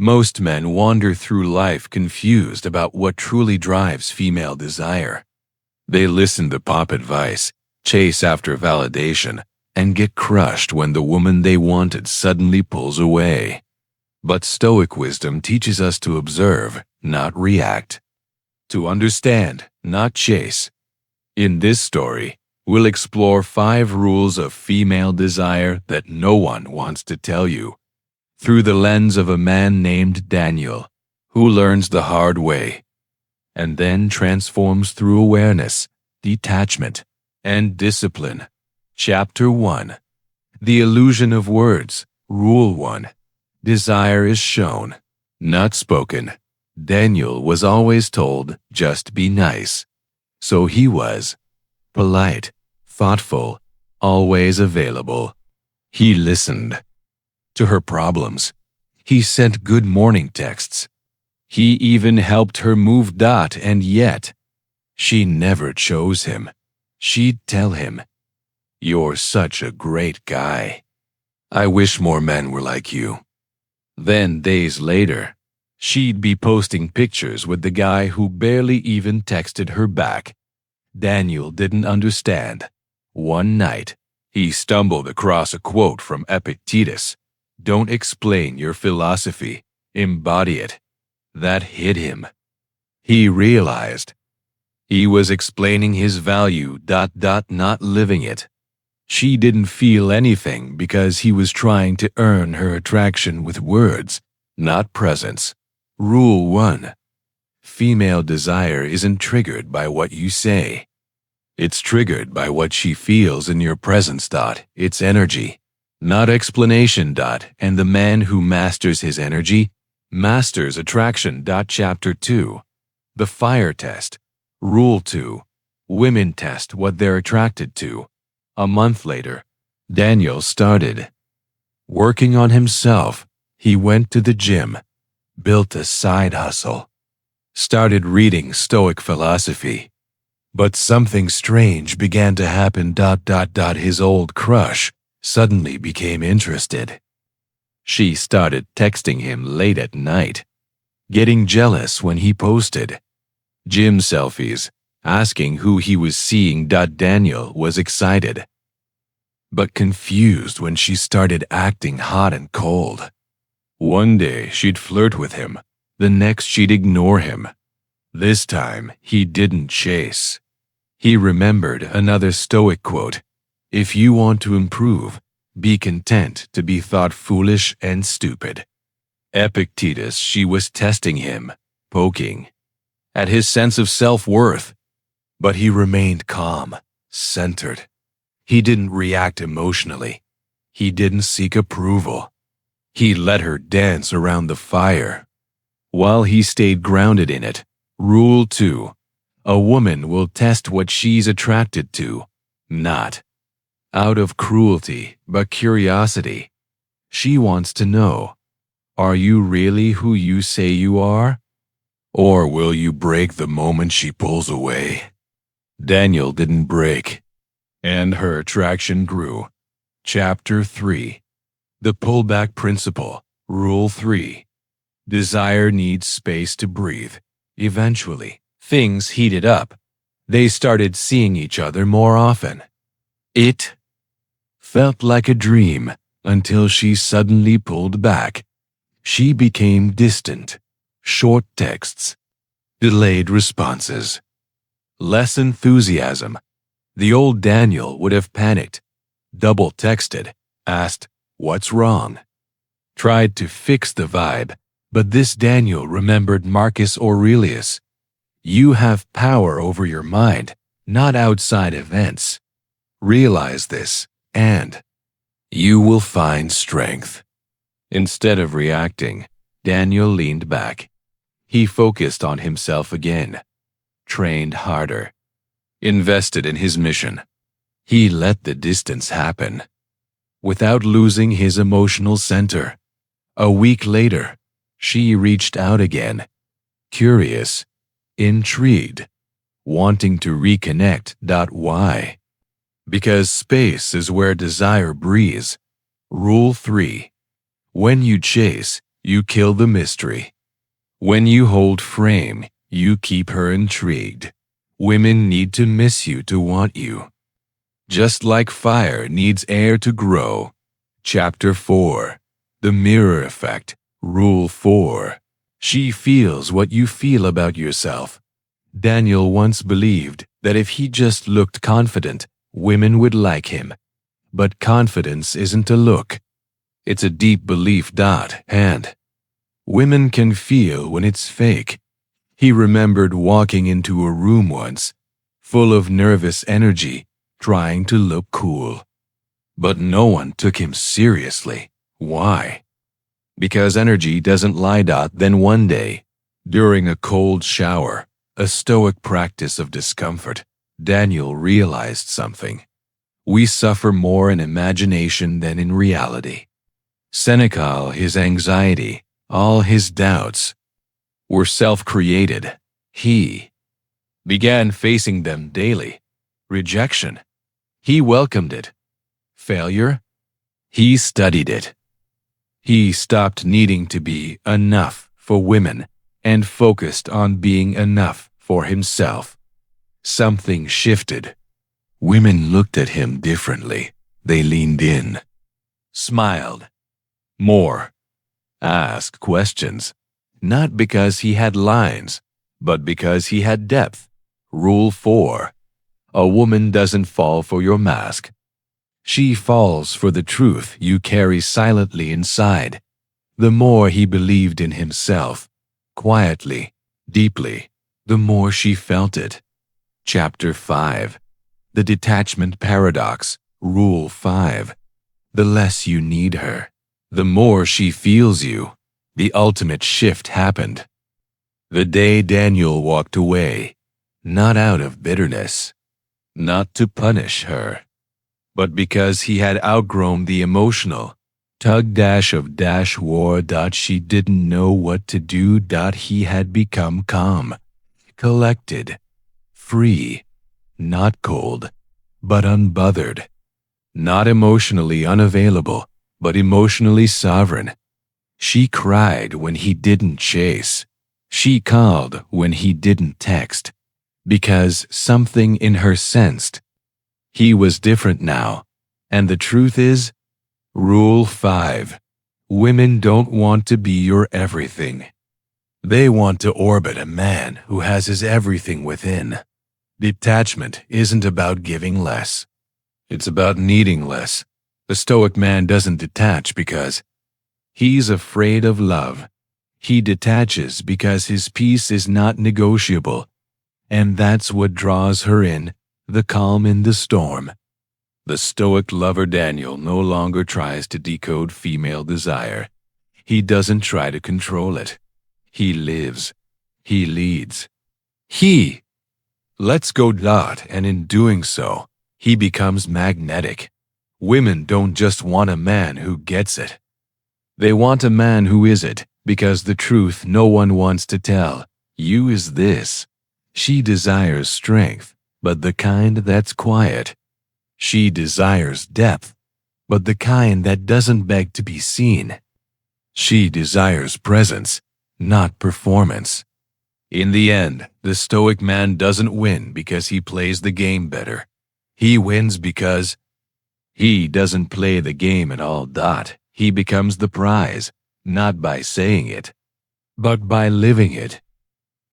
Most men wander through life confused about what truly drives female desire. They listen to pop advice, chase after validation, and get crushed when the woman they wanted suddenly pulls away. But Stoic wisdom teaches us to observe, not react. To understand, not chase. In this story, we'll explore 5 rules of female desire that no one wants to tell you, through the lens of a man named Daniel, who learns the hard way, and then transforms through awareness, detachment, and discipline. Chapter 1. The Illusion of Words. Rule 1. Desire is shown, not spoken. Daniel was always told, just be nice. So he was polite, thoughtful, always available. He listened to her problems. He sent good morning texts. He even helped her move. And yet, she never chose him. She'd tell him, "You're such a great guy. I wish more men were like you." Then days later, she'd be posting pictures with the guy who barely even texted her back. Daniel didn't understand. One night, he stumbled across a quote from Epictetus. "Don't explain your philosophy, embody it." That hit him. He realized he was explaining his value, not living it. She didn't feel anything because he was trying to earn her attraction with words, not presence. Rule 1. Female desire isn't triggered by what you say. It's triggered by what she feels in your presence. It's energy, not explanation. And the man who masters his energy masters attraction. Chapter 2. The Fire Test. Rule 2. Women test what they're attracted to. A month later, Daniel started working on himself. He went to the gym, built a side hustle, started reading Stoic philosophy. But something strange began to happen. His old crush suddenly became interested. She started texting him late at night, getting jealous when he posted gym selfies, asking who he was seeing. Daniel was excited, but confused when she started acting hot and cold. One day she'd flirt with him, the next she'd ignore him. This time he didn't chase. He remembered another Stoic quote: "If you want to improve, be content to be thought foolish and stupid." Epictetus, she was testing him, poking at his sense of self-worth. But he remained calm, centered. He didn't react emotionally. He didn't seek approval. He let her dance around the fire, while he stayed grounded in it. Rule 2. A woman will test what she's attracted to, not out of cruelty, but curiosity. She wants to know, are you really who you say you are? Or will you break the moment she pulls away? Daniel didn't break, and her attraction grew. Chapter 3. The Pullback Principle. Rule 3. Desire needs space to breathe. Eventually, things heated up. They started seeing each other more often. It felt like a dream until she suddenly pulled back. She became distant. Short texts, delayed responses, less enthusiasm. The old Daniel would have panicked, double texted, asked, "What's wrong?" Tried to fix the vibe, but this Daniel remembered Marcus Aurelius. You have power over your mind, not outside events. Realize this, and you will find strength. Instead of reacting, Daniel leaned back. He focused on himself again, trained harder, invested in his mission. He let the distance happen, without losing his emotional center. A week later, she reached out again, curious, intrigued, wanting to reconnect. Why? Because space is where desire breathes. Rule 3. When you chase, you kill the mystery. When you hold frame, you keep her intrigued. Women need to miss you to want you. Just like fire needs air to grow. Chapter 4. The Mirror Effect. Rule 4. She feels what you feel about yourself. Daniel once believed that if he just looked confident, women would like him. But confidence isn't a look. It's a deep belief. And women can feel when it's fake. He remembered walking into a room once, full of nervous energy, trying to look cool. But no one took him seriously. Why? Because energy doesn't lie. Then one day, during a cold shower, a Stoic practice of discomfort, Daniel realized something. We suffer more in imagination than in reality. Seneca, his anxiety, all his doubts, were self-created. He began facing them daily. Rejection, he welcomed it. Failure, he studied it. He stopped needing to be enough for women and focused on being enough for himself. Something shifted. Women looked at him differently. They leaned in, smiled more, asked questions, not because he had lines, but because he had depth. Rule 4. A woman doesn't fall for your mask. She falls for the truth you carry silently inside. The more he believed in himself, quietly, deeply, the more she felt it. Chapter 5. The Detachment Paradox. Rule 5. The less you need her, the more she feels you. The ultimate shift happened the day Daniel walked away, not out of bitterness, not to punish her, but because he had outgrown the emotional tug-of-war. She didn't know what to do. He had become calm, collected, free, not cold, but unbothered, not emotionally unavailable, but emotionally sovereign. She cried when he didn't chase. She called when he didn't text, because something in her sensed he was different now. And the truth is, Rule 5. Women don't want to be your everything. They want to orbit a man who has his everything within. Detachment isn't about giving less. It's about needing less. The Stoic man doesn't detach because he's afraid of love. He detaches because his peace is not negotiable. And that's what draws her in, the calm in the storm. The Stoic lover Daniel no longer tries to decode female desire. He doesn't try to control it. He lives. He leads. He lets go. And in doing so, he becomes magnetic. Women don't just want a man who gets it. They want a man who is it, because the truth no one wants to tell you is this. She desires strength, but the kind that's quiet. She desires depth, but the kind that doesn't beg to be seen. She desires presence, not performance. In the end, the Stoic man doesn't win because he plays the game better. He wins because he doesn't play the game at all. He becomes the prize, not by saying it, but by living it.